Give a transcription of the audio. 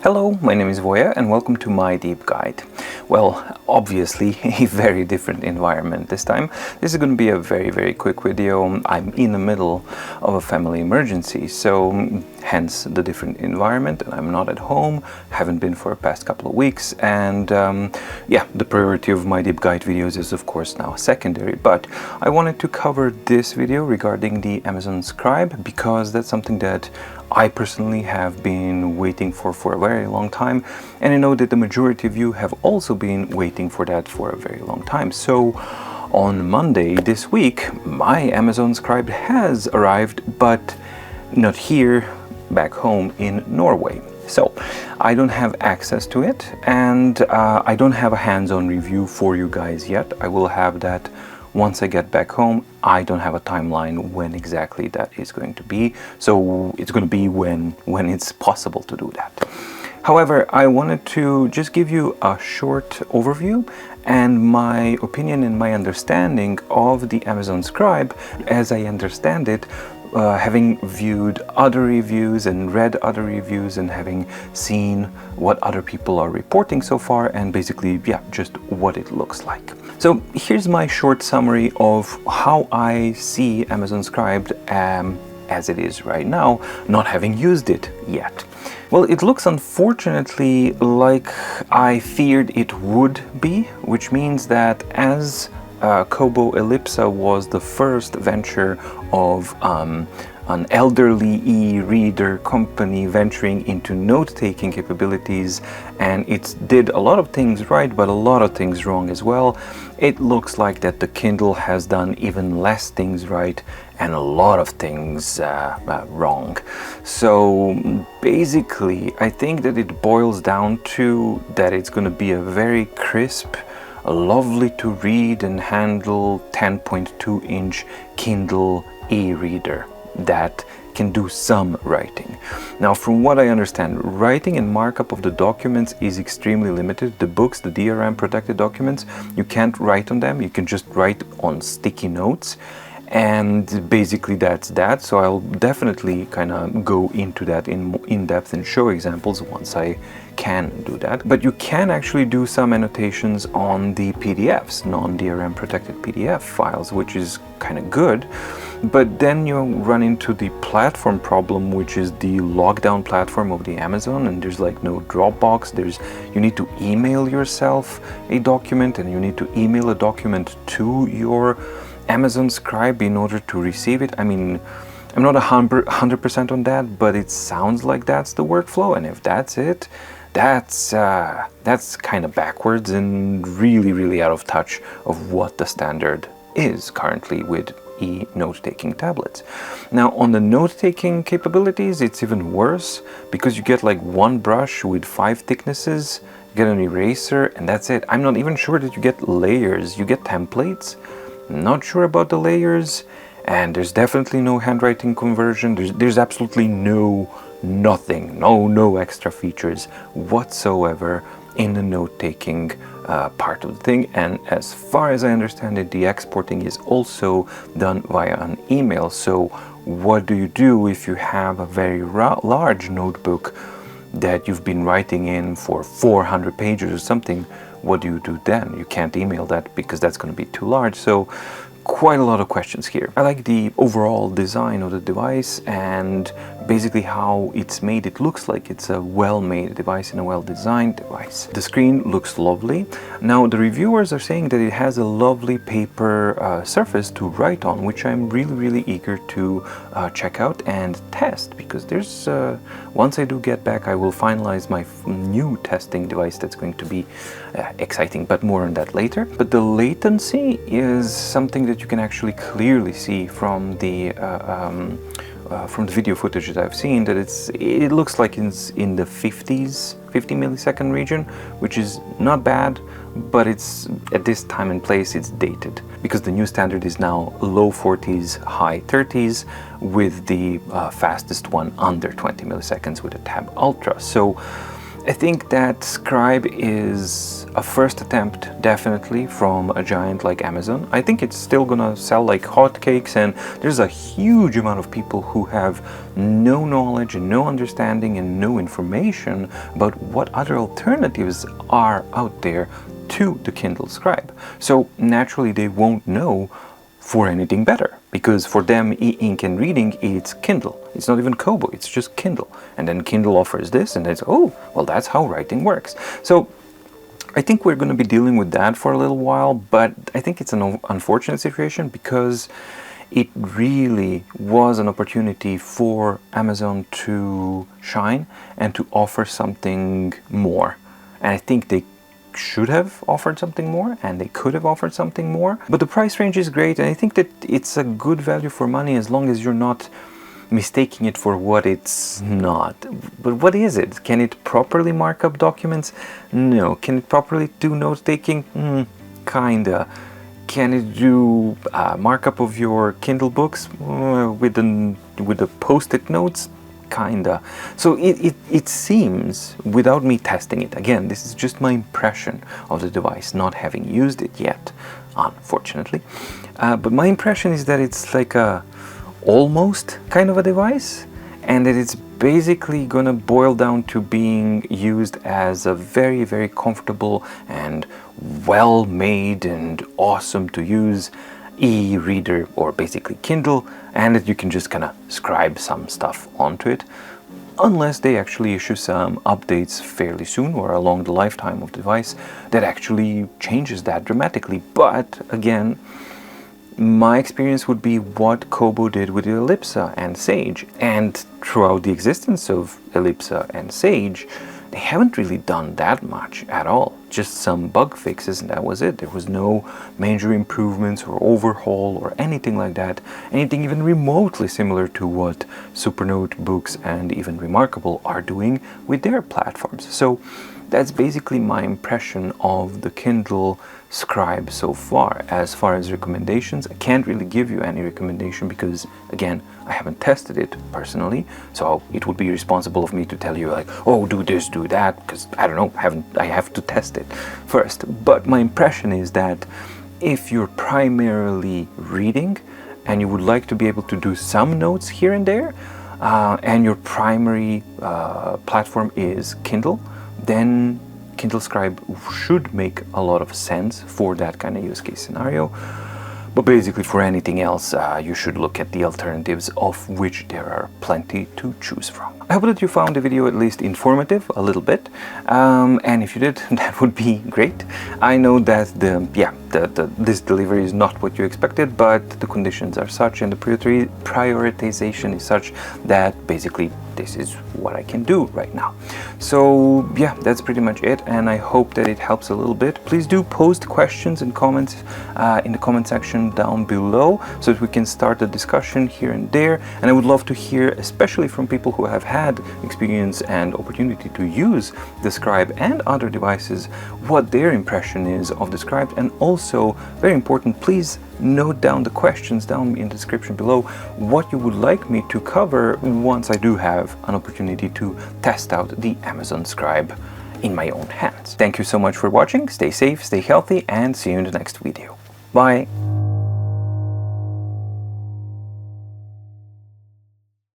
Hello, my name is Voya and welcome to My Deep Guide. Well, obviously a very different environment this time. This is going to be a very quick video. I'm in the middle of a family emergency, so hence the different environment, and I'm not at home, haven't been for the past couple of weeks, and yeah, the priority of My Deep Guide videos is of course now secondary, but I wanted to cover this video regarding the Amazon Scribe because that's something that I personally have been waiting for a very long time, and I know that the majority of you have also been waiting for that for a very long time. So on Monday this week, my Amazon Scribe has arrived, but not here, back home in Norway. So I don't have access to it, and I don't have a hands-on review for you guys yet. I will have that once I get back home. I don't have a timeline when exactly that is going to be, so it's going to be when it's possible to do that. However, I wanted to just give you a short overview and my opinion and my understanding of the Amazon Scribe as I understand it, having viewed other reviews and read other reviews and having seen what other people are reporting so far, and basically, yeah, just what it looks like. So here's my short summary of how I see Amazon Scribe as it is right now, not having used it yet. Well, it looks unfortunately like I feared it would be, which means that as Kobo Ellipsa was the first venture of an elderly e-reader company venturing into note-taking capabilities, and it did a lot of things right but a lot of things wrong as well. It looks like that the Kindle has done even less things right and a lot of things wrong. So basically I think that it boils down to that it's going to be a very crisp, lovely to read and handle 10.2-inch Kindle e-reader that can do some writing. Now, from what I understand, writing and markup of the documents is extremely limited. The books, the DRM protected documents, you can't write on them. You can just write on sticky notes, and basically that's that. So I'll definitely kind of go into that in depth and show examples once I can do that. But you can actually do some annotations on the PDFs, non-DRM protected PDF files, which is kind of good. But then you run into the platform problem, which is the lockdown platform of the Amazon, and there's like no Dropbox. You need to email yourself a document, and you need to email a document to your Amazon Scribe in order to receive it. I mean, I'm not 100% on that, but it sounds like that's the workflow, and if that's it, that's kind of backwards and really out of touch of what the standard is currently with note-taking tablets. Now, on the note-taking capabilities, it's even worse because you get like one brush with 5 thicknesses, you get an eraser, and that's it. I'm not even sure that you get layers. You get templates. Not sure about the layers, and there's definitely no handwriting conversion. There's absolutely nothing, no extra features whatsoever in the note-taking part of the thing. And as far as I understand it, the exporting is also done via an email. So what do you do if you have a very large notebook that you've been writing in for 400 pages or something? What do you do then? You can't email that because that's going to be too large. So quite a lot of questions here. I like the overall design of the device and basically how it's made. It looks like it's a well-made device and a well-designed device. The screen looks lovely. Now, the reviewers are saying that it has a lovely paper surface to write on, which I'm really eager to check out and test, because there's once I do get back, I will finalize my new testing device. That's going to be exciting, but more on that later. But the latency is something that you can actually clearly see from the video footage that I've seen, that it looks like it's in the 50 millisecond region, which is not bad, but it's at this time and place it's dated because the new standard is now low 40s, high 30s, with the fastest one under 20 milliseconds with a Tab Ultra. So I think that Scribe is a first attempt, definitely, from a giant like Amazon. I think it's still gonna sell like hotcakes, and there's a huge amount of people who have no knowledge and no understanding and no information about what other alternatives are out there to the Kindle Scribe. So naturally they won't know for anything better, because for them e-ink and reading, it's Kindle. It's not even Kobo, it's just Kindle. And then Kindle offers this, and it's, oh, well, that's how writing works. So I think we're going to be dealing with that for a little while, but I think it's an unfortunate situation because it really was an opportunity for Amazon to shine and to offer something more. And I think they should have offered something more, and they could have offered something more, but the price range is great, and I think that it's a good value for money as long as you're not mistaking it for what it's not. But what is it? Can it properly mark up documents? No. Can it properly do note-taking? Kinda. Can it do markup of your Kindle books with the post-it notes? Kinda. So it seems, without me testing it, again, this is just my impression of the device, not having used it yet, unfortunately, but my impression is that it's like a almost kind of a device, and that it's basically gonna boil down to being used as a very, very comfortable and well-made and awesome to use e-reader, or basically Kindle, and that you can just kind of scribe some stuff onto it, unless they actually issue some updates fairly soon or along the lifetime of the device that actually changes that dramatically. But again, my experience would be what Kobo did with Ellipsa and Sage, and throughout the existence of Ellipsa and Sage, they haven't really done that much at all. Just some bug fixes, and that was it. There was no major improvements or overhaul or anything like that, anything even remotely similar to what Supernote, Books, and even Remarkable are doing with their platforms. So that's basically my impression of the Kindle Scribe so far. As far as recommendations, I can't really give you any recommendation because, again, I haven't tested it personally, so it would be irresponsible of me to tell you like, oh, do this, do that, because I don't know, I have to test it first. But my impression is that if you're primarily reading and you would like to be able to do some notes here and there, and your primary platform is Kindle, then Kindle Scribe should make a lot of sense for that kind of use case scenario. But basically for anything else, you should look at the alternatives, of which there are plenty to choose from. I hope that you found the video at least informative a little bit, and if you did, that would be great. I know that this delivery is not what you expected, but the conditions are such and the prioritization is such that basically this is what I can do right now. So yeah, that's pretty much it, and I hope that it helps a little bit. Please do post questions and comments in the comment section down below so that we can start a discussion here and there. And I would love to hear, especially from people who have had experience and opportunity to use the Scribe and other devices, what their impression is of the Scribe. And also, very important, please note down the questions down in the description below what you would like me to cover once I do have an opportunity to test out the Amazon Scribe in my own hands. Thank you so much for watching. Stay safe, stay healthy, and see you in the next video. Bye!